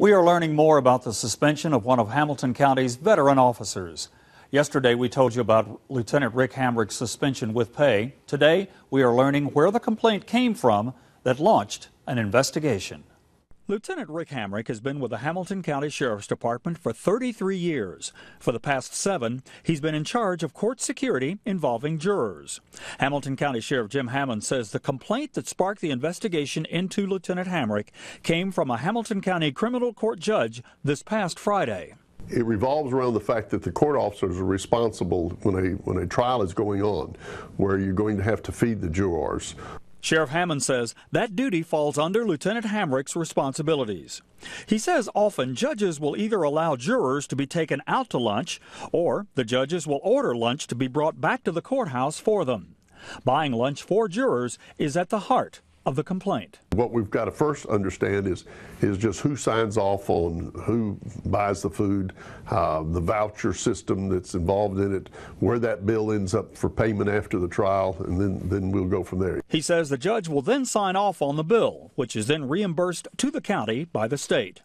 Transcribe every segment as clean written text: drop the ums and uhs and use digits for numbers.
We are learning more about the suspension of one of Hamilton County's veteran officers. Yesterday, we told you about Lieutenant Hamrick's suspension with pay. Today, we are learning where the complaint came from that launched an investigation. Lieutenant Hamrick has been with the Hamilton County Sheriff's Department for 33 years. For the past 7, he's been in charge of court security involving jurors. Hamilton County Sheriff Jim Hammond says the complaint that sparked the investigation into Lieutenant Hamrick came from a Hamilton County criminal court judge this past Friday. It revolves around the fact that the court officers are responsible when a trial is going on, where you're going to have to feed the jurors. Sheriff Hammond says that duty falls under Lieutenant Hamrick's responsibilities. He says often judges will either allow jurors to be taken out to lunch, or the judges will order lunch to be brought back to the courthouse for them. Buying lunch for jurors is at the heart of the complaint. What we've got to first understand is just who signs off on who buys the food, the voucher system that's involved in it, where that bill ends up for payment after the trial, and then we'll go from there. He says the judge will then sign off on the bill, which is then reimbursed to the county by the state.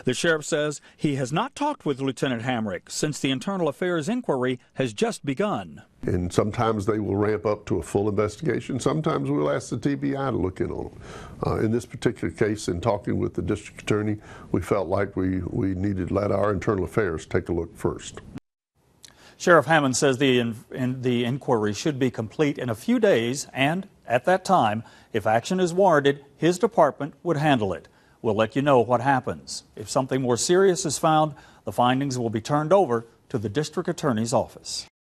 The sheriff says he has not talked with Lieutenant Hamrick since the internal affairs inquiry has just begun. And sometimes they will ramp up to a full investigation. Sometimes we'll ask the TBI to look in on them. In this particular case, in talking with the district attorney, we felt like we needed to let our internal affairs take a look first. Sheriff Hammond says the inquiry should be complete in a few days, and at that time, if action is warranted, his department would handle it. We'll let you know what happens. If something more serious is found, the findings will be turned over to the district attorney's office.